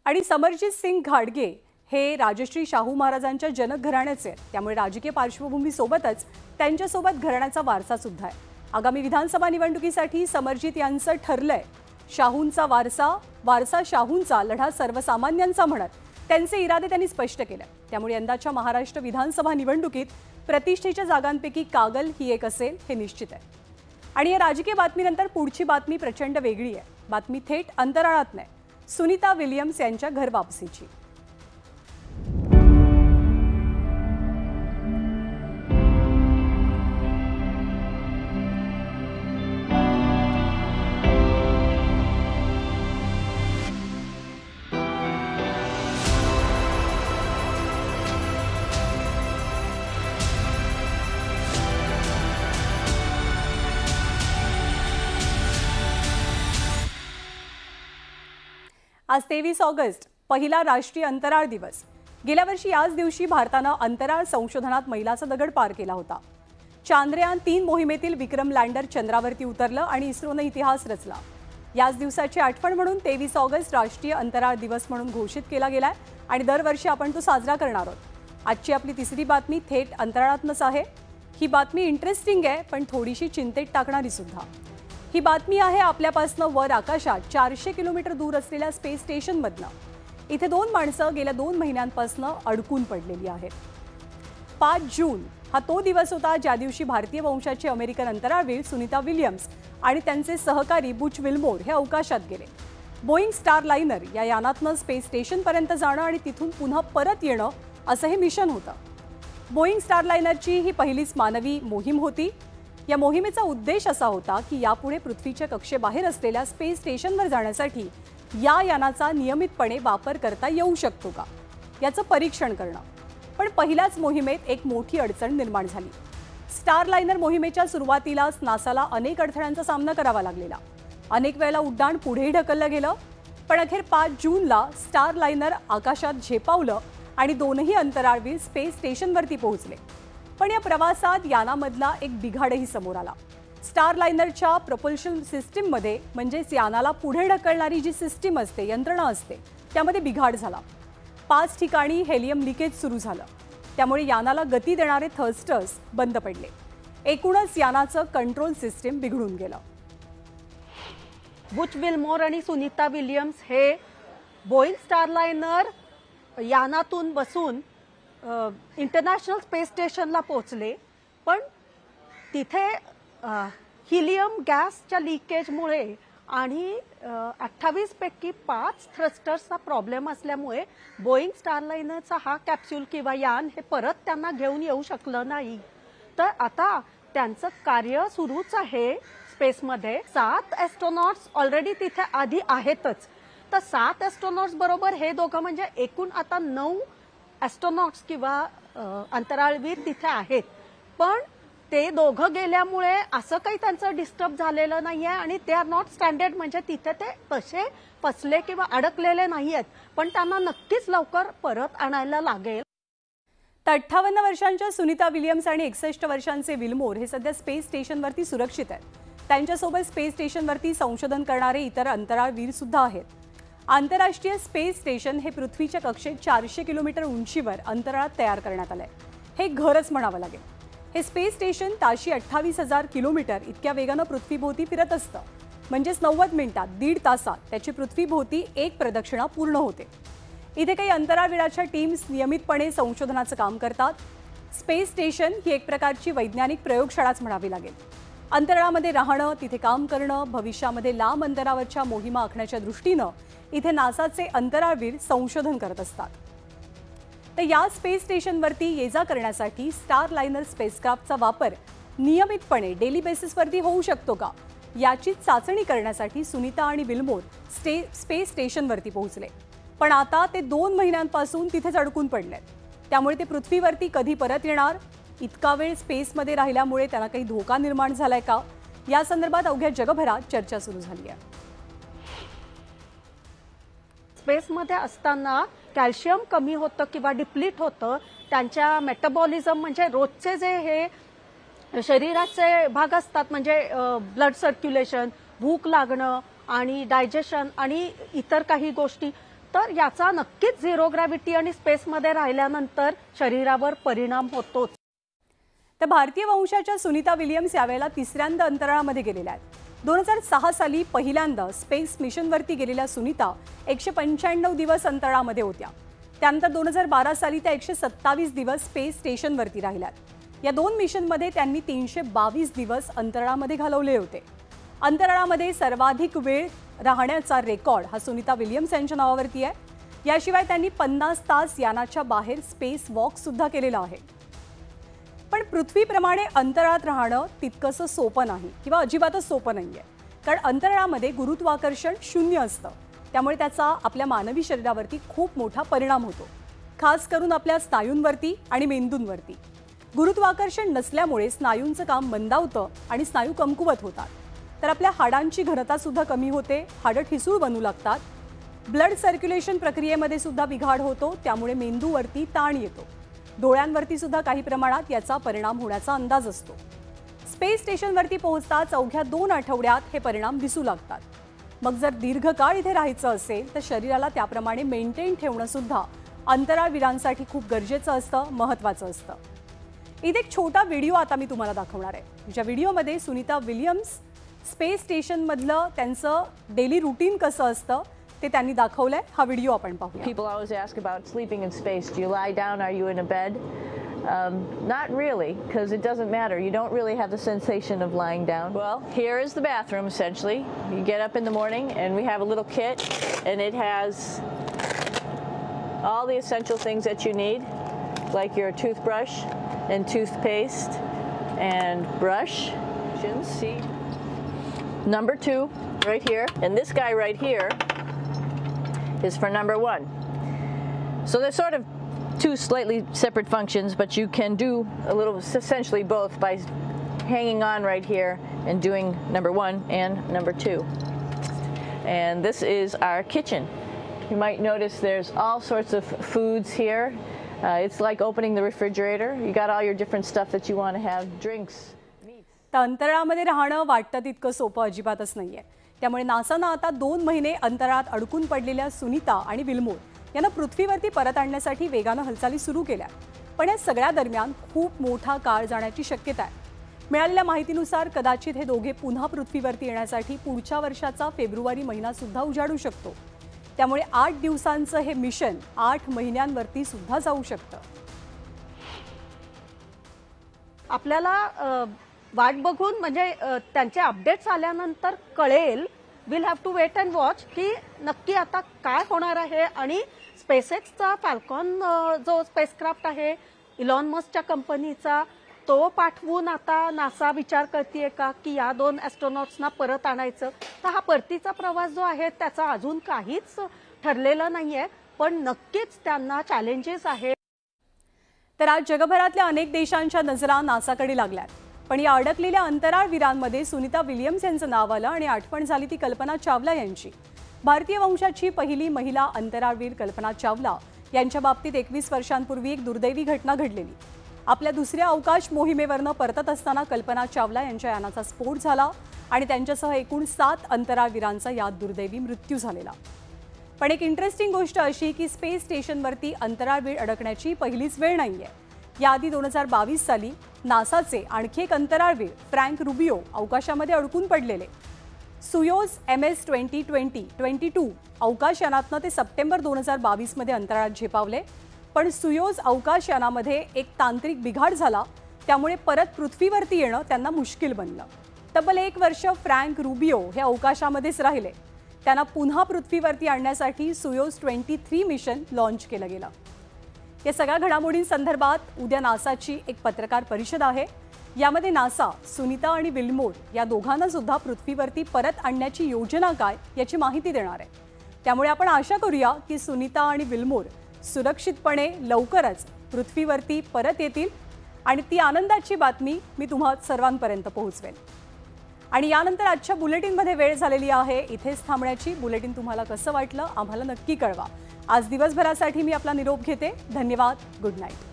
आणि समरजित सिंग घाडगे हे राजश्री शाहू महाराजांच्या जनक घराण्याचे आहेत, त्यामुळे राजकीय पार्श्वभूमी सोबतच त्यांच्यासोबत घराण्याचा वारसा सुद्धा आहे। आगामी विधानसभा निवडणुकीसाठी समरजित यांचं ठरलंय शाहूंचा वारसा शाहूंचा, लढा सर्वसामान्यांचा म्हणत त्यांचे इरादे त्यांनी स्पष्ट केले। त्यामुळे यंदाच्या महाराष्ट्र विधानसभा निवडणुकीत प्रतिष्ठेच्या जागांपैकी कागल ही एक असेल हे निश्चित आहे। आणि या राजकीय बातमीनंतर पुढची बातमी प्रचंड वेगळी आहे। बातमी थेट अंतराळात नाही, सुनीता विलियम्स यांच्या घर वापसीची। आज 23 ऑगस्ट, पहिला राष्ट्रीय अंतराळ दिवस। गेल्या वर्षी याच दिवशी भारताने अंतराळ संशोधनात मैलाचा दगड पार केला होता। चांद्रयान-3 मोहिमेतील विक्रम लँडर चंद्रावरती उतरलं आणि इस्रोने इतिहास रचला। याच दिवसाची आठवण म्हणून 23 ऑगस्ट राष्ट्रीय अंतराळ दिवस म्हणून घोषित केला गेलाय आणि दरवर्षी आपण तो साजरा करणार आहोत। आजची आपली तिसरी बातमी थेट अंतराळातूनच आहे। ही बातमी इंटरेस्टिंग आहे पण थोडीशी चिंतेत टाकणारी सुद्धा। ही बातमी आहे आपल्यापासून वर आकाशात 400 किलोमीटर दूर असलेल्या स्पेस स्टेशनमधनं। इथे दोन माणसं गेल्या 2 महिन्यांपासून अडकून पडलेली आहेत। 5 जून हा तो दिवस होता ज्या दिवशी भारतीय वंशाचे अमेरिकन अंतराळवीर सुनीता विलियम्स आणि त्यांचे सहकारी बुच विल्मोर हे अवकाशात गेले। बोईंग स्टार लाइनर या यानातनं स्पेस स्टेशनपर्यंत जाणं आणि तिथून पुन्हा परत येणं असं हे मिशन होतं। बोईंग स्टार लाइनरची ही पहिलीच मानवी मोहीम होती। या मोहिमेचा उद्देश असा होता की यापुढे पृथ्वीच्या कक्षेबाहेर असलेल्या स्पेस स्टेशनवर जाण्यासाठी या यानाचा नियमितपणे वापर करता येऊ शकतो का याचं परीक्षण करणं। पण पहिल्याच मोहिमेत एक मोठी अडचण निर्माण झाली। स्टार लाइनर मोहिमेच्या सुरुवातीलाच नासाला अनेक अडथळ्यांचा सामना करावा लागलेला। अनेक वेळेला उड्डाण पुढेही ढकललं गेलं, पण अखेर 5 जूनला स्टार लाइनर आकाशात झेपावलं आणि दोनही अंतराळवीर स्पेस स्टेशनवरती पोहोचले। पण या प्रवासात यानामधला एक बिघाडही समोर आला। स्टार लाइनरच्या प्रपोल्शन सिस्टीममध्ये म्हणजेच यानाला पुढे ढकलणारी जी सिस्टीम असते, यंत्रणा असते, त्यामध्ये बिघाड झाला। 5 ठिकाणी हेलियम लिकेज सुरू झालं, त्यामुळे यानाला गती देणारे थर्स्टर्स बंद पडले। एकूणच यानाचं कंट्रोल सिस्टीम बिघडून गेलं। बुच विल्मोर आणि सुनीता विलियम्स हे बोईंग स्टार लाइनर यानातून बसून इंटरनॅशनल स्पेस स्टेशनला पोहोचले, पण तिथे हिलियम गॅसच्या लिकेजमुळे आणि 28 पैकी 5 थ्रस्टर्सचा प्रॉब्लेम असल्यामुळे बोईंग स्टार लाइनरचा हा कॅप्सूल किंवा यान हे परत त्यांना घेऊन येऊ शकलं नाही। तर आता त्यांचं कार्य सुरूच आहे स्पेसमध्ये। 7 ॲस्ट्रोनॉट्स ऑलरेडी तिथे आधी आहेतच, तर 7 ॲस्ट्रोनॉट्स बरोबर हे दोघं म्हणजे एकूण आता 9 ॲस्ट्रोनॉट्स किंवा अंतराळवीर तिथे आहेत। पण ते दोघं गेल्यामुळे असं काही त्यांचं डिस्टर्ब झालेलं नाहीये आणि दे आर नॉट स्टँडर्ड, म्हणजे तिथे ते तसे फसले किंवा अडकलेले नाहीयेत, पण त्यांना नक्कीच लवकर परत आणायला लागेल। 58 वर्षांच्या सुनीता विलियम्स आणि 61 वर्षांचे विल्मोर हे सध्या स्पेस स्टेशनवरती सुरक्षित आहेत। त्यांच्यासोबत स्पेस स्टेशनवरती संशोधन करणारे इतर अंतराळवीर सुद्धा आहेत। आंतरराष्ट्रीय स्पेस स्टेशन हे पृथ्वीच्या कक्षेत 400 किलोमीटर उंचीवर अंतराळात तयार करण्यात आलंय। हे घरच म्हणावं लागेल। हे स्पेस स्टेशन ताशी 28,000 किलोमीटर इतक्या वेगानं पृथ्वीभोवती फिरत असतं, म्हणजेच 90 मिनिटात 1.5 तासात त्याची पृथ्वीभोवती एक प्रदक्षिणा पूर्ण होते। इथे काही अंतराळवीराच्या टीम्स नियमितपणे संशोधनाचं काम करतात। स्पेस स्टेशन ही एक प्रकारची वैज्ञानिक प्रयोगशाळाच म्हणावी लागेल। अंतराळामध्ये राहणं, तिथे काम करणं, भविष्यामध्ये लांब अंतरावरच्या मोहिमा आखण्याच्या दृष्टीनं इथे नासाचे अंतराळवीर संशोधन करत असतात। तर या स्पेस स्टेशनवरती ये-जा करण्यासाठी स्टार लाइनर स्पेसक्राफ्टचा वापर नियमितपणे डेली बेसिसवरती होऊ शकतो का याची चाचणी करण्यासाठी सुनीता आणि विल्मोर स्पेस स्टेशनवरती पोहोचले। पण आता ते 2 महिन्यांपासून तिथेच अडकून पडलेत, त्यामुळे ते पृथ्वीवरती कधी परत येणार, इतका वेळ स्पेसमध्ये राहिल्यामुळे त्यांना काही धोका निर्माण झालाय का, या संदर्भात अवघ्या जगभरात चर्चा सुरू झाली आहे। स्पेसमध्ये असताना कॅल्शियम कमी होतं किंवा डिप्लीट होतं, त्यांच्या मेटाबॉलिझम म्हणजे रोजचे जे हे शरीराचे भाग असतात म्हणजे ब्लड सर्क्युलेशन, भूक लागणं आणि डायजेशन आणि इतर काही गोष्टी, तर याचा नक्कीच झिरो ग्रॅव्हिटी आणि स्पेसमध्ये राहिल्यानंतर शरीरावर परिणाम होतोच. तर भारतीय वंशाच्या सुनीता विलियम्स यावेळेला तिसऱ्यांदा अंतराळामध्ये गेलेल्या आहेत. 2006 साली पहिल्यांदा स्पेस मिशनवरती गेलेल्या सुनीता 195 दिवस अंतराळामध्ये होत्या. त्यानंतर 2012 साली त्या 127 दिवस स्पेस स्टेशनवरती राहिल्यात. या 2 मिशनमध्ये त्यांनी 322 दिवस अंतराळामध्ये घालवले होते. अंतराळामध्ये सर्वाधिक वेळ राहण्याचा रेकॉर्ड हा सुनीता विलियम्स यांच्या नावावरती आहे. याशिवाय त्यांनी 50 तास यानाच्या बाहेर स्पेस वॉक सुद्धा केलेला आहे. पण पृथ्वीप्रमाणे अंतराळात राहणं तितकंसं सोपं नाही किंवा अजिबातच सोपं नाहीये. कारण अंतराळामध्ये गुरुत्वाकर्षण 0 असतं. त्यामुळे त्याचा आपल्या मानवी शरीरावरती खूप मोठा परिणाम होतो, खास करून आपल्या स्नायूंवरती आणि मेंदूंवरती. गुरुत्वाकर्षण नसल्यामुळे स्नायूंचं काम मंदावतं आणि स्नायू कमकुवत होतात. तर आपल्या हाडांची घनता सुद्धा कमी होते, हाडं ठिसूळ बनू लागतात. ब्लड सर्क्युलेशन प्रक्रियेमध्ये सुद्धा बिघाड होतो, त्यामुळे मेंदूवरती ताण येतो. डोळ्यांवरती सुद्धा काही प्रमाणात याचा परिणाम होण्याचा अंदाज असतो. स्पेस स्टेशनवरती पोहोचताच अवघ्या 2 आठवड्यात हे परिणाम दिसू लागतात. मग जर दीर्घकाळ इथे राहायचं असेल तर शरीराला त्याप्रमाणे मेंटेन ठेवणं सुद्धा अंतराळवीरांसाठी खूप गरजेचं असतं, महत्त्वाचं असतं. इथे एक छोटा व्हिडिओ आता मी तुम्हाला दाखवणार आहे. ज्या व्हिडिओमध्ये सुनीता विलियम्स स्पेस स्टेशनमधलं त्यांचं डेली रुटीन कसं असतं ते त्यांनी दाखवलंय. हा व्हिडिओ आपण पाहूया. People always ask about sleeping in space. Do you lie down? Are you in a bed? Not really, because it doesn't matter. You don't really have the sensation of lying down. Well, here is the bathroom, essentially. You get up in the morning, and we have a little kit, and it has all the essential things that you need, like your toothbrush and toothpaste and brush. See? Number 2, right here, and this guy right here is for number 1. So they're sort of 2 slightly separate functions, but you can do a little, essentially both, by hanging on right here and doing number 1 and number 2. And this is our kitchen. You might notice there's all sorts of foods here. It's like opening the refrigerator. You got all your different stuff that you want to have, drinks. तर अंतराळामध्ये राहणं वाटतं तितकं सोपं अजिबातच नाहीये. त्यामुळे नासानं आता 2 महिने अंतराळात अडकून पडलेल्या सुनीता आणि विल्मोर यांना पृथ्वीवरती परत आणण्यासाठी वेगानं हालचाली सुरू केल्या. पण या सगळ्या दरम्यान खूप मोठा काळ जाण्याची शक्यता आहे. मिळालेल्या माहितीनुसार कदाचित हे दोघे पुन्हा पृथ्वीवरती येण्यासाठी पुढच्या वर्षाचा फेब्रुवारी महिना सुद्धा उजाडू शकतो. त्यामुळे 8 दिवसांचं हे मिशन 8 महिन्यांवरती सुद्धा जाऊ शकतं. आपल्याला वाट बघून म्हणजे त्यांचे अपडेट्स आल्यानंतर कळेल. Will have to wait and watch की नक्की आता काय होणार आहे. आणि स्पेसएक्सचा फॅल्कॉन जो स्पेसक्राफ्ट आहे इलॉन मस्कच्या कंपनीचा, तो पाठवून आता नासा विचार करतेय का की या 2 ॲस्ट्रॉनॉट्सना परत आणायचं. तर हा परतीचा प्रवास जो आहे त्याचा अजून काहीच ठरलेलं नाहीये, पण नक्कीच त्यांना चॅलेंजेस आहेत. तर आज जगभरातल्या अनेक देशांच्या नजरा नासाकडे लागल्यात. पण या अडकलेल्या अंतराळवीरांमध्ये सुनीता विलियम्स यांचं नाव आलं आणि आठवण झाली ती कल्पना चावला यांची. भारतीय वंशाची पहिली महिला अंतराळवीर कल्पना चावला यांच्या बाबतीत 21 वर्षांपूर्वी एक दुर्दैवी घटना घडलेली. आपल्या दुसऱ्या अवकाश मोहिमेवरनं परतत असताना कल्पना चावला यांच्या यानाचा स्फोट झाला आणि त्यांच्यासह एकूण 7 अंतराळवीरांचा यात दुर्दैवी मृत्यू झालेला. पण एक इंटरेस्टिंग गोष्ट अशी की स्पेस स्टेशनवरती अंतराळवीर अडकण्याची पहिलीच वेळ नाहीये. याआधी 2022 साली नासाचे आणखी एक अंतराळवीर फ्रँक रुबियो अवकाशामध्ये अडकून पडलेले. सुयोज MS 2020-22 अवकाश यानातनं ते सप्टेंबर 2022 मध्ये अंतराळात झेपावले. पण सुयोज अवकाश यानामध्ये एक तांत्रिक बिघाड झाला, त्यामुळे परत पृथ्वीवरती येणं त्यांना मुश्किल बनलं. तब्बल 1 वर्ष फ्रँक रुबियो हे अवकाशामध्येच राहिले. त्यांना पुन्हा पृथ्वीवरती आणण्यासाठी सुयोज 23 मिशन लॉन्च केलं गेलं. या सगळ्या घडामोडींसंदर्भात उद्या नासाची एक पत्रकार परिषद आहे. यामध्ये नासा सुनीता आणि विल्मोर या दोघांना सुद्धा पृथ्वीवरती परत आणण्याची योजना काय याची माहिती देणार आहे. त्यामुळे आपण आशा करूया की सुनीता आणि विल्मोर सुरक्षितपणे लवकरच पृथ्वीवरती परत येतील आणि ती आनंदाची बातमी मी तुम्हा सर्वांपर्यंत पोहोचवेन. आणि यानंतर आजच्या बुलेटिनमध्ये वेळ झालेली आहे इथेच थांबण्याची. बुलेटिन तुम्हाला कसं वाटलं आम्हाला नक्की कळवा. आज दिवसभरासाठी मी आपला निरोप घेते. धन्यवाद. Good night.